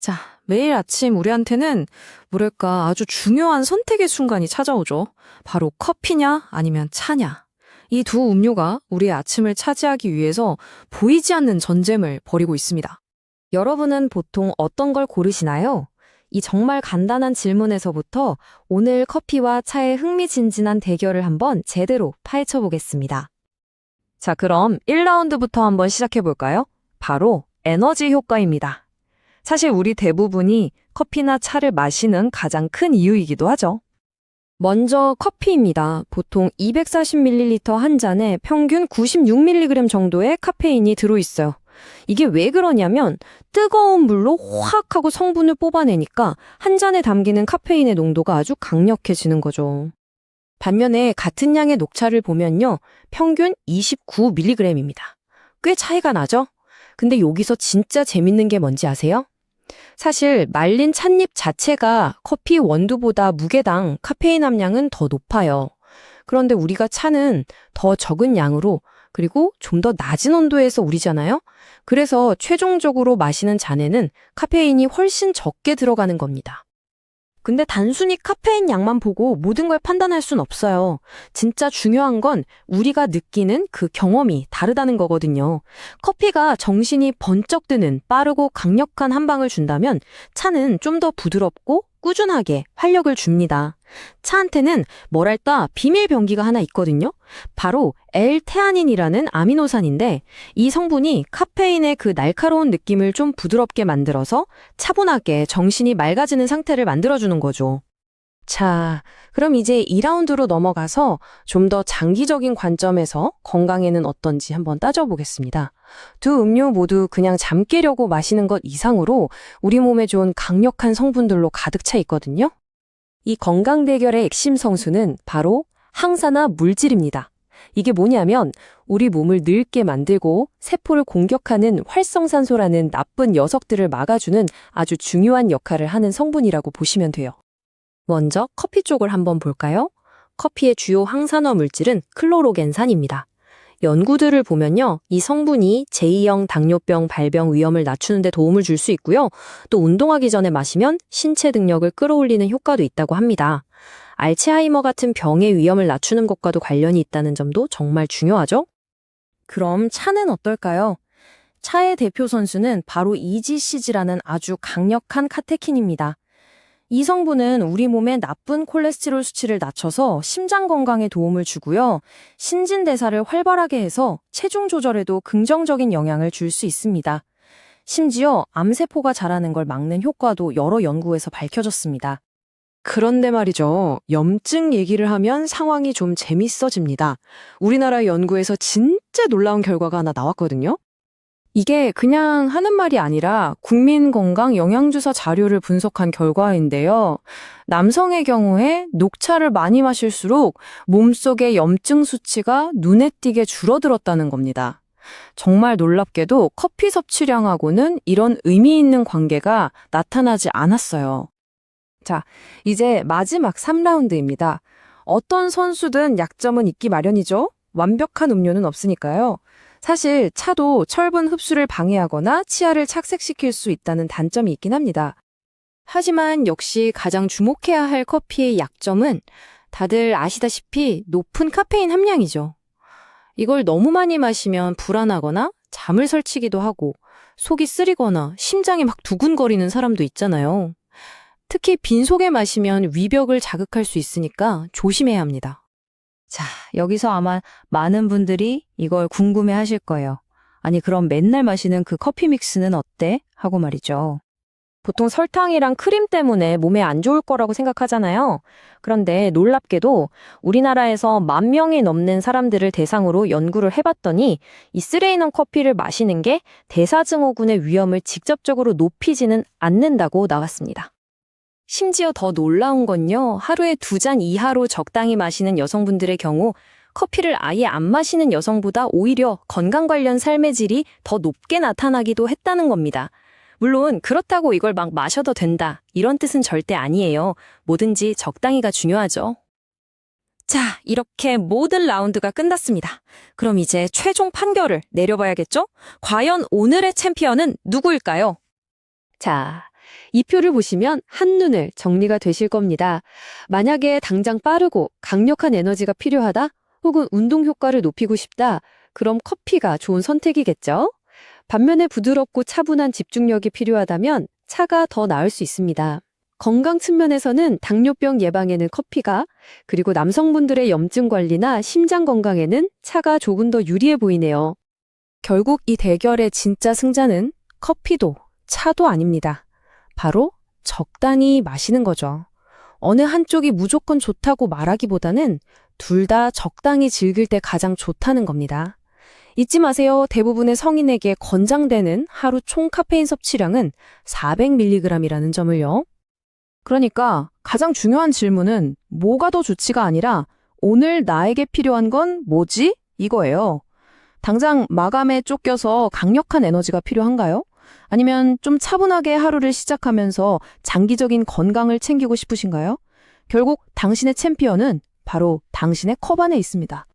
자, 매일 아침 우리한테는 뭐랄까 아주 중요한 선택의 순간이 찾아오죠. 바로 커피냐 아니면 차냐. 이 두 음료가 우리의 아침을 차지하기 위해서 보이지 않는 전쟁을 벌이고 있습니다. 여러분은 보통 어떤 걸 고르시나요? 이 정말 간단한 질문에서부터 오늘 커피와 차의 흥미진진한 대결을 한번 제대로 파헤쳐 보겠습니다. 자, 그럼 1라운드부터 한번 시작해 볼까요? 바로 에너지 효과입니다. 사실 우리 대부분이 커피나 차를 마시는 가장 큰 이유이기도 하죠. 먼저 커피입니다. 보통 240ml 한 잔에 평균 96mg 정도의 카페인이 들어있어요. 이게 왜 그러냐면 뜨거운 물로 확 하고 성분을 뽑아내니까 한 잔에 담기는 카페인의 농도가 아주 강력해지는 거죠. 반면에 같은 양의 녹차를 보면요. 평균 29mg입니다. 꽤 차이가 나죠? 근데 여기서 진짜 재밌는 게 뭔지 아세요? 사실 말린 찻잎 자체가 커피 원두보다 무게당 카페인 함량은 더 높아요. 그런데 우리가 차는 더 적은 양으로 그리고 좀 더 낮은 온도에서 우리잖아요? 그래서 최종적으로 마시는 잔에는 카페인이 훨씬 적게 들어가는 겁니다. 근데 단순히 카페인 양만 보고 모든 걸 판단할 순 없어요. 진짜 중요한 건 우리가 느끼는 그 경험이 다르다는 거거든요. 커피가 정신이 번쩍 드는 빠르고 강력한 한 방을 준다면 차는 좀 더 부드럽고 꾸준하게 활력을 줍니다. 차한테는 뭐랄까 비밀 병기가 하나 있거든요. 바로 L테아닌이라는 아미노산인데 이 성분이 카페인의 그 날카로운 느낌을 좀 부드럽게 만들어서 차분하게 정신이 맑아지는 상태를 만들어주는 거죠. 자, 그럼 이제 2라운드로 넘어가서 좀 더 장기적인 관점에서 건강에는 어떤지 한번 따져보겠습니다. 두 음료 모두 그냥 잠 깨려고 마시는 것 이상으로 우리 몸에 좋은 강력한 성분들로 가득 차 있거든요. 이 건강 대결의 핵심 성수는 바로 항산화 물질입니다. 이게 뭐냐면 우리 몸을 늙게 만들고 세포를 공격하는 활성산소라는 나쁜 녀석들을 막아주는 아주 중요한 역할을 하는 성분이라고 보시면 돼요. 먼저 커피 쪽을 한번 볼까요? 커피의 주요 항산화 물질은 클로로겐산입니다. 연구들을 보면요, 이 성분이 제2형 당뇨병 발병 위험을 낮추는 데 도움을 줄 수 있고요. 또 운동하기 전에 마시면 신체 능력을 끌어올리는 효과도 있다고 합니다. 알츠하이머 같은 병의 위험을 낮추는 것과도 관련이 있다는 점도 정말 중요하죠? 그럼 차는 어떨까요? 차의 대표 선수는 바로 EGCG라는 아주 강력한 카테킨입니다. 이 성분은 우리 몸의 나쁜 콜레스테롤 수치를 낮춰서 심장 건강에 도움을 주고요. 신진대사를 활발하게 해서 체중 조절에도 긍정적인 영향을 줄 수 있습니다. 심지어 암세포가 자라는 걸 막는 효과도 여러 연구에서 밝혀졌습니다. 그런데 말이죠. 염증 얘기를 하면 상황이 좀 재밌어집니다. 우리나라 연구에서 진짜 놀라운 결과가 하나 나왔거든요. 이게 그냥 하는 말이 아니라 국민건강영양주사 자료를 분석한 결과인데요. 남성의 경우에 녹차를 많이 마실수록 몸속의 염증 수치가 눈에 띄게 줄어들었다는 겁니다. 정말 놀랍게도 커피 섭취량하고는 이런 의미 있는 관계가 나타나지 않았어요. 자, 이제 마지막 3라운드입니다. 어떤 선수든 약점은 있기 마련이죠. 완벽한 음료는 없으니까요. 사실 차도 철분 흡수를 방해하거나 치아를 착색시킬 수 있다는 단점이 있긴 합니다. 하지만 역시 가장 주목해야 할 커피의 약점은 다들 아시다시피 높은 카페인 함량이죠. 이걸 너무 많이 마시면 불안하거나 잠을 설치기도 하고 속이 쓰리거나 심장이 막 두근거리는 사람도 있잖아요. 특히 빈속에 마시면 위벽을 자극할 수 있으니까 조심해야 합니다. 자, 여기서 아마 많은 분들이 이걸 궁금해 하실 거예요. 아니, 그럼 맨날 마시는 그 커피 믹스는 어때? 하고 말이죠. 보통 설탕이랑 크림 때문에 몸에 안 좋을 거라고 생각하잖아요. 그런데 놀랍게도 우리나라에서 10,000명이 넘는 사람들을 대상으로 연구를 해봤더니 이 쓰레이넌 커피를 마시는 게 대사증후군의 위험을 직접적으로 높이지는 않는다고 나왔습니다. 심지어 더 놀라운 건요, 하루에 2잔 이하로 적당히 마시는 여성분들의 경우 커피를 아예 안 마시는 여성보다 오히려 건강 관련 삶의 질이 더 높게 나타나기도 했다는 겁니다. 물론 그렇다고 이걸 막 마셔도 된다, 이런 뜻은 절대 아니에요. 뭐든지 적당히가 중요하죠. 자, 이렇게 모든 라운드가 끝났습니다. 그럼 이제 최종 판결을 내려봐야겠죠? 과연 오늘의 챔피언은 누구일까요? 자, 이 표를 보시면 한눈에 정리가 되실 겁니다. 만약에 당장 빠르고 강력한 에너지가 필요하다, 혹은 운동 효과를 높이고 싶다, 그럼 커피가 좋은 선택이겠죠? 반면에 부드럽고 차분한 집중력이 필요하다면 차가 더 나을 수 있습니다. 건강 측면에서는 당뇨병 예방에는 커피가, 그리고 남성분들의 염증 관리나 심장 건강에는 차가 조금 더 유리해 보이네요. 결국 이 대결의 진짜 승자는 커피도 차도 아닙니다. 바로 적당히 마시는 거죠. 어느 한쪽이 무조건 좋다고 말하기보다는 둘 다 적당히 즐길 때 가장 좋다는 겁니다. 잊지 마세요. 대부분의 성인에게 권장되는 하루 총 카페인 섭취량은 400mg이라는 점을요. 그러니까 가장 중요한 질문은 뭐가 더 좋지가 아니라 오늘 나에게 필요한 건 뭐지? 이거예요. 당장 마감에 쫓겨서 강력한 에너지가 필요한가요? 아니면 좀 차분하게 하루를 시작하면서 장기적인 건강을 챙기고 싶으신가요? 결국 당신의 챔피언은 바로 당신의 컵 안에 있습니다.